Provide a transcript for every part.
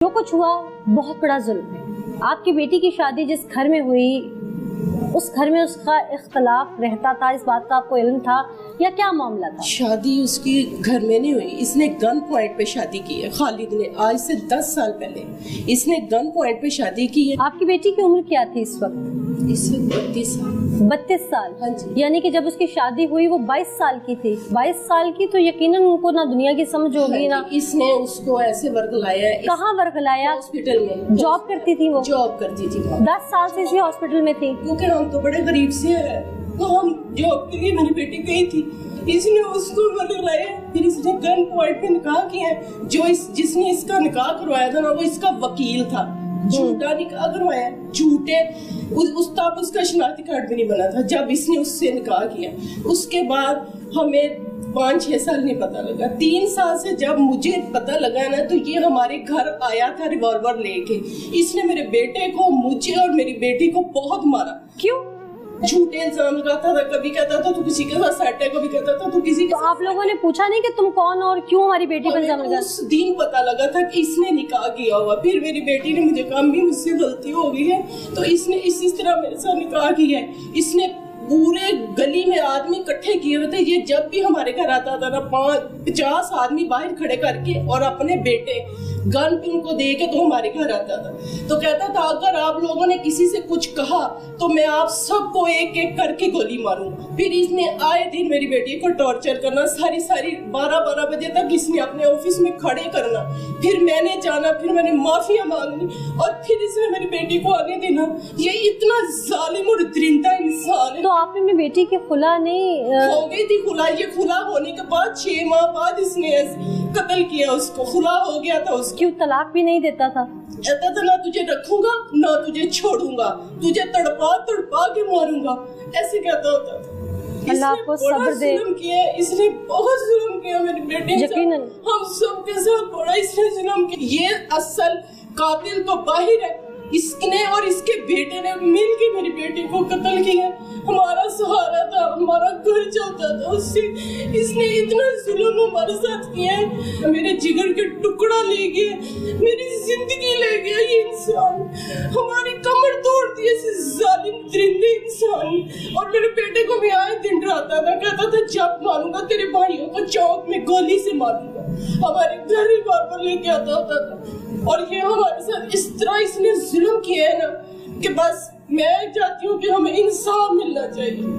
जो कुछ हुआ बहुत बड़ा जुल्म है। आपकी बेटी की शादी जिस घर में हुई उस घर में उसका इख्तलाफ रहता था, इस बात का आपको इल्म था या क्या मामला था? शादी उसकी घर में नहीं हुई, इसने गन पॉइंट पे शादी की है। खालिद ने आज से 10 साल पहले इसने गन पॉइंट पे शादी की है। आपकी बेटी की उम्र क्या थी इस वक्त? इस वक्त 32 साल। 32 साल? हाँ जी। यानी कि जब उसकी शादी हुई वो 22 साल की थी। 22 साल की तो यकीनन उनको ना दुनिया की समझ होगी ना। इसने उसको ऐसे वर्गलाया। कहाँ वर्गलाया? हॉस्पिटल में। जॉब करती थी वो? जॉब करती थी। 10 साल से इसी हॉस्पिटल में थी। क्योंकि हम तो बड़े गरीब से हैं, तो हम जॉब के लिए मेरी बेटी गई थी, इसने उसको वर्गलाया। फिर इसने गन पॉइंट पे निकाह किया। जिसने इसका निकाह करवाया था ना वो इसका वकील था। झूठा निकाह करवाया, झूठे तब उसका शनाख्ती कार्ड भी नहीं बना था जब इसने उससे निकाह किया। उसके बाद हमें 5-6 साल नहीं पता लगा। 3 साल से जब मुझे पता लगा ना तो ये हमारे घर आया था रिवॉल्वर लेके। इसने मेरे बेटे को, मुझे और मेरी बेटी को बहुत मारा। क्यों? झूठे इल्जाम लगाता था, कभी कहता था तू किसी के साथ सेट है, कभी कहता था तू किसी के साथ। आप लोगों ने पूछा नहीं कि तुम कौन और क्यों हमारी बेटी पर इल्जाम लगा? उस दिन पता लगा था कि इसने निकाह किया हुआ। फिर मेरी बेटी ने मुझे कहा भी मुझसे गलती हो गई है, तो इसने इस तरह मेरे साथ निकाह किया है। इसने पूरे गली में आदमी इकट्ठे किए हुए थे। ये जब भी हमारे घर आता था ना 50 आदमी बाहर खड़े करके और अपने बेटे गन पे उनको दे के तो हमारे घर आता था। तो कहता था अगर आप लोगों ने किसी से कुछ कहा तो मैं आप सबको एक एक करके गोली मारूंगा। फिर इसने आए दिन मेरी बेटी को टॉर्चर करना, सारी 12-12 बजे तक इसने अपने ऑफिस में खड़े करना। फिर मैंने जाना, फिर मैंने माफिया मांगनी और फिर इसने मेरी बेटी को आने देना। ये इतना जालिम और दरिंदा इंसान है। तो आपने अपनी बेटी की खुला नहीं हो गई थी खुला। ये खुला होने के बाद 6 माह बाद इसने कत्ल किया उसको। खुला हो गया था उसको। क्यों तलाक भी नहीं देता था? कहता था ना तुझे रखूंगा ना तुझे छोड़ूंगा, तुझे तड़पा तड़पा के मारूंगा, ऐसे कहता होता था। अल्लाह आपको सब्र दे। इसने बहुत जुल्म किया मेरी बेटी से। यकीनन हम सबके साथ बड़ा इसने जुल्म किया। ये असल कातिल तो बाहर है। इसने और इसके बेटे ने मिलकर मेरी बेटी को कत्ल किया। हमारा सहारा था, हमारा घर चलता था उससे। इसने इतना जुल्म हमारे साथ किया है। मेरे जिगर के टुकड़ा ले गया, मेरी जिंदगी ले गया ये इंसान। हमारी कमर तोड़ दी इस जालिम दरिंदे इंसान। और मेरे बेटे को भी आए दिन डराता था, कहता था जब मारूंगा तेरे भाइयों को चौक में गोली से मारूंगा। हमारे घर ही बार लेके आता होता था। और ये हमारे साथ इस तरह इसने जुल्म किया है ना कि बस मैं चाहती हूँ कि हमें इंसाफ मिलना चाहिए।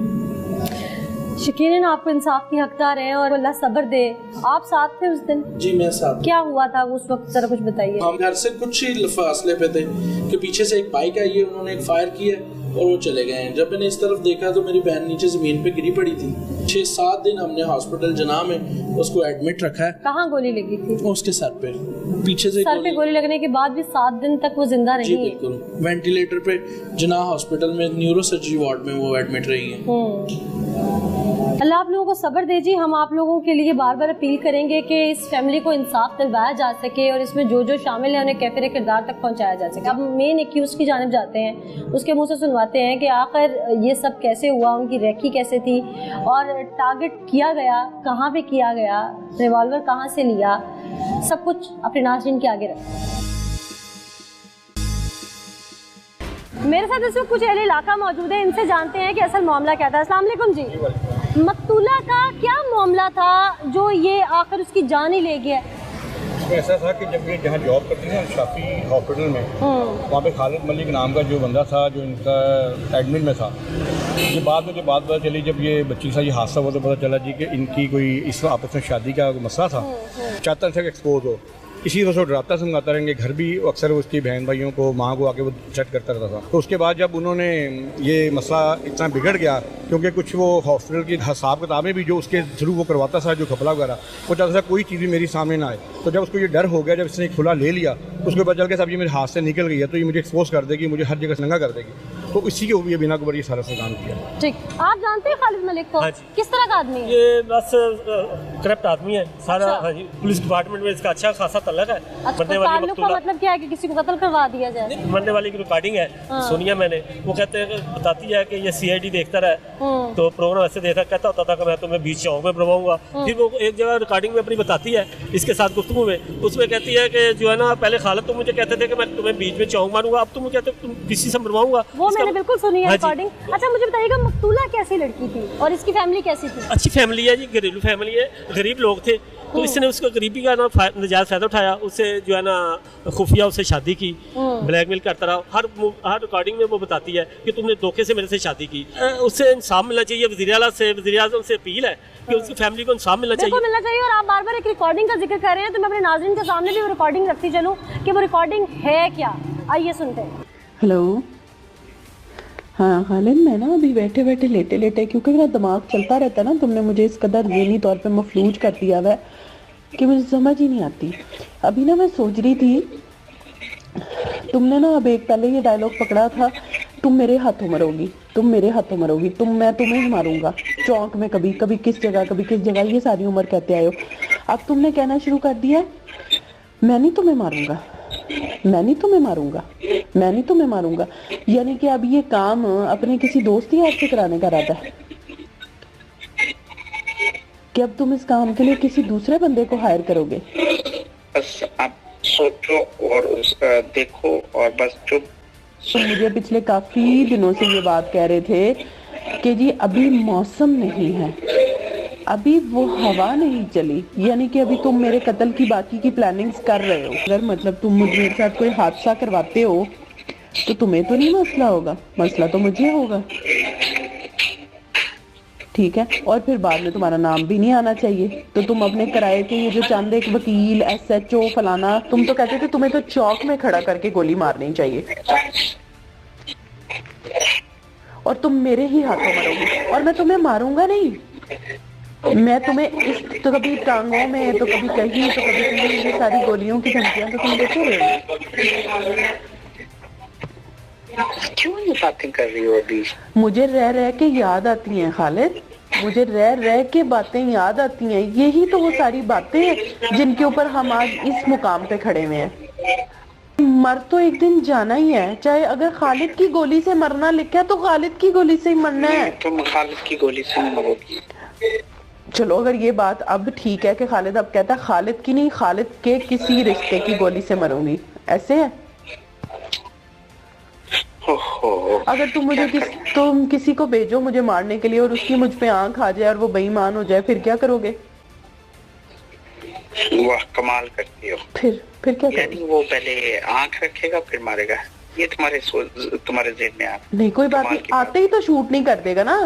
यकीनन आपको इंसाफ की हकदार हैं और अल्लाह सब्र दे। आप साथ थे उस दिन? जी मैं साथ। क्या हुआ था उस वक्त, जरा कुछ बताइए। हम घर से कुछ ही फासले पे थे कि पीछे से एक बाइक आई है, उन्होंने एक फायर किया और वो चले गए हैं। जब मैंने इस तरफ देखा तो मेरी बहन नीचे जमीन पे गिरी पड़ी थी। 6-7 दिन हमने हॉस्पिटल जना में उसको एडमिट रखा है। कहाँ गोली लगी थी? उसके सर पे, पीछे से सर पे गोली लगने के बाद भी 7 दिन तक वो जिंदा रही? जी बिल्कुल। वेंटिलेटर पे जना हॉस्पिटल में न्यूरो सर्जरी वार्ड में वो एडमिट रही है। अल्लाह आप लोगों को सब्र दे जी। हम आप लोगों के लिए बार बार अपील करेंगे कि इस फैमिली को इंसाफ दिलवाया जा सके और इसमें जो जो शामिल है उन्हें कैफिर किरदार तक पहुंचाया जा सके। अब मेन एक्यूज की जानिब जाते हैं, उसके मुंह से सुनवाते हैं कि आखिर ये सब कैसे हुआ, उनकी रेकी कैसे थी और टारगेट किया गया कहाँ पे किया गया, रिवॉल्वर कहाँ से लिया, सब कुछ अपने नाज़रीन के आगे रखें। मेरे साथ इस वक्त कुछ अहले इलाका मौजूद है, इनसे जानते हैं कि असल मामला क्या था। अस्सलाम वालेकुम जी। मकतूला का क्या मामला था जो ये आखिर उसकी जान ही ले गया? ऐसा था कि जब ये जहाँ जॉब करती थी शाफी हॉस्पिटल में, वहाँ पे खालिद मलिक नाम का जो बंदा था जो इनका एडमिन में था। ये बाद में जो बात पता चली जब ये बच्ची के साथ ये हादसा हुआ तो पता चला जी कि इनकी कोई इस आपस में शादी का मसला था। चाहता था कि एक्सपोज हो, इसी वजह से डराता समझाता रहेंगे। घर भी अक्सर उसकी बहन भाइयों को, माँ को आके वो चेक करता रहता था। तो उसके बाद जब उन्होंने ये मसला इतना बिगड़ गया क्योंकि कुछ वो हॉस्पिटल की हिसाब किताबें भी जो उसके थ्रू वो करवाता था, जो कपड़ा वगैरह, वो चाहता था कोई चीज़ भी मेरी सामने ना आए। तो जब उसको ये डर हो गया, जब इसने खुला ले लिया, उसके बाद चल के सब ये मेरे हाथ से निकल गई है तो ये मुझे एक्सपोज कर देगी, मुझे हर जगह नंगा कर देगी। तो इसी के ऊपर ये बिना को ये सारा काम किया। ठीक, आप जानते हैं खालिद मलिक को? किस तरह का आदमी है ये? बस करप्ट आदमी है सारा। अच्छा। हाँ जी, पुलिस डिपार्टमेंट में इसका अच्छा खासा तल्लक है। अच्छा, मरने तो वाली ताल्लुक का मकतूला, मतलब क्या है कि किसी को कत्ल करवा दिया जाए? मरने वाली की रिकॉर्डिंग है, हाँ। सुनी है मैंने। वो कहते हैं, बताती है कि ये सीआईडी देखता रहा, तो प्रोग्राम ऐसे देखता, कहता होता था कि मैं तुम्हें बीच चौक में मरवाऊंगा। फिर वो एक जगह रिकॉर्डिंग में अपनी बताती है इसके साथ गुफ्तगू में, उसमें कहती है कि जो है ना, पहले खालिद तुम मुझे कहते थे कि मैं तुम्हें बीच में चौक मारूंगा, अब तुम कहते हो तुम किसी से मरवाऊंगा। वो मैंने बिल्कुल सुनी है हाँ जी। रिकॉर्डिंग। अच्छा मुझे बताइएगा, मकतूला कैसी लड़की थी और इसकी फैमिली कैसी थी? अच्छी फैमिली है जी, घरेलू फैमिली है, गरीब लोग थे, तो इसने उसका गरीबी का ना नजायज फायदा उठाया, उससे जो है ना खुफिया उससे शादी की, ब्लैकमेल करता रहा। हर रिकॉर्डिंग में वो बताती है कि तुमने धोखे से मेरे से शादी की। उससे इंसाफ मिलना चाहिए। वज़ीर आज़म से अपील है कि उसकी फैमिली को इंसाफ मिलना चाहिए। मिलना चाहिए। और आप बार बार एक रिकॉर्डिंग का जिक्र कर रहे हैं, तो मैं अपने नाज़रीन के सामने भी वो रिकॉर्डिंग रखती चलूँ कि वो रिकॉर्डिंग है क्या। आइए सुनते हैं। हेलो, हाँ खालिद, मैं ना अभी बैठे बैठे लेटे लेटे, क्योंकि मेरा दिमाग चलता रहता है ना, तुमने मुझे इस कदर ज़हनी तौर पे मफलूज कर दिया हुआ है कि मुझे समझ ही नहीं आती। अभी ना मैं सोच रही थी, तुमने ना अब एक पहले ये डायलॉग पकड़ा था, तुम मेरे हाथों मरोगी, तुम मेरे हाथों मरोगी, मैं तुम्हें मारूंगा चौक में, कभी कभी किस जगह, ये सारी उम्र कहते आए हो। अब तुमने कहना शुरू कर दिया मैं नहीं तुम्हें मारूंगा, मैं नहीं तुम्हें मारूंगा, मैं नहीं तुम्हें मारूंगा। यानी कि अब ये काम अपने किसी दोस्त यार से कराने का इरादा है कि अब तुम इस काम के लिए किसी दूसरे बंदे को हायर करोगे? बस आप सोचो और उसका देखो और बस चुप। तो मुझे पिछले काफी दिनों से ये बात कह रहे थे कि जी अभी मौसम नहीं है, अभी वो हवा नहीं चली, यानी कि अभी तुम मेरे कत्ल की बाकी की प्लानिंग्स कर रहे हो। अगर मतलब तुम मेरे साथ कोई हादसा करवाते हो तो तुम्हें तो नहीं मसला होगा, मसला तो मुझे होगा, ठीक है? और फिर बाद में तुम्हारा नाम भी नहीं आना चाहिए। तो तुम अपने किराए के ये जो चंद एक वकील, SHO फलाना, तुम तो कहते थे तुम्हें तो चौक में खड़ा करके गोली मारनी चाहिए, और तुम मेरे ही हाथों मरोगे। और मैं तुम्हें मारूंगा नहीं, मैं तुम्हें इस तो कभी टांगों में, तो कभी कहीं, तो कभी कहीं, ये सारी गोलियों की धमकियां तो तुम देते रहे। क्यों ये बातें कर रही हो अभी? मुझे रह रह के याद आती हैं खालिद, मुझे रह रह के बातें याद आती हैं। यही तो वो सारी बातें हैं जिनके ऊपर हम आज इस मुकाम पे खड़े हुए हैं। मर तो एक दिन जाना ही है, चाहे अगर खालिद की गोली से मरना लिखा तो खालिद की गोली से ही मरना है। तुम खालिद की गोली से मरोगी। चलो अगर ये बात अब ठीक है कि खालिद अब कहता है खालिद की नहीं, खालिद के किसी रिश्ते की गोली से मरूंगी, ऐसे है? अगर तुम किसी को भेजो मुझे मारने के लिए और उसकी मुझ पे आंख आ जाए और वो बेईमान हो जाए, फिर क्या करोगे? वाह, कमाल करती हो। फिर क्या करोगे? वो पहले आंख रखेगा फिर मारेगा, ये तुम्हारे ज़हन में नहीं, कोई बात नहीं, आते ही तो शूट नहीं कर देगा ना।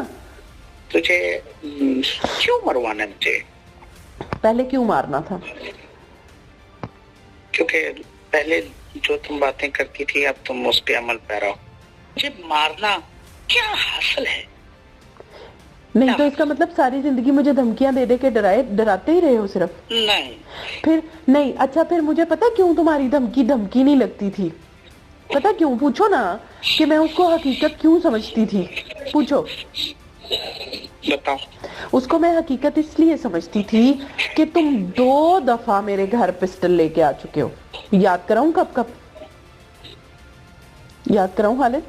तुझे क्यों मरवाना है? मुझे पहले क्यों मारना था? क्योंकि पहले जो तुम बातें करती थी अब तुम उस पे अमल पैरा हो। मुझे मारना क्या हासिल है? नहीं तो इसका मतलब सारी जिंदगी मुझे धमकियां दे दे के डराते ही रहे हो सिर्फ? नहीं। फिर नहीं, अच्छा फिर मुझे पता क्यों तुम्हारी धमकी नहीं लगती थी? पता क्यों? पूछो ना कि मैं उसको हकीकत क्यों समझती थी, पूछो। बताओ। उसको मैं हकीकत इसलिए समझती थी कि तुम 2 दफा मेरे घर पिस्टल लेके आ चुके हो। याद कराऊं कब याद कराऊं खालिद?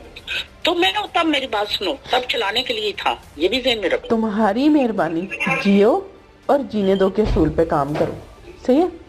तो मैं तब मेरी बात सुनो, तब चलाने के लिए था, ये भी ज़हन में रखो। तुम्हारी मेहरबानी, जियो और जीने दो के असूल पे काम करो, सही है?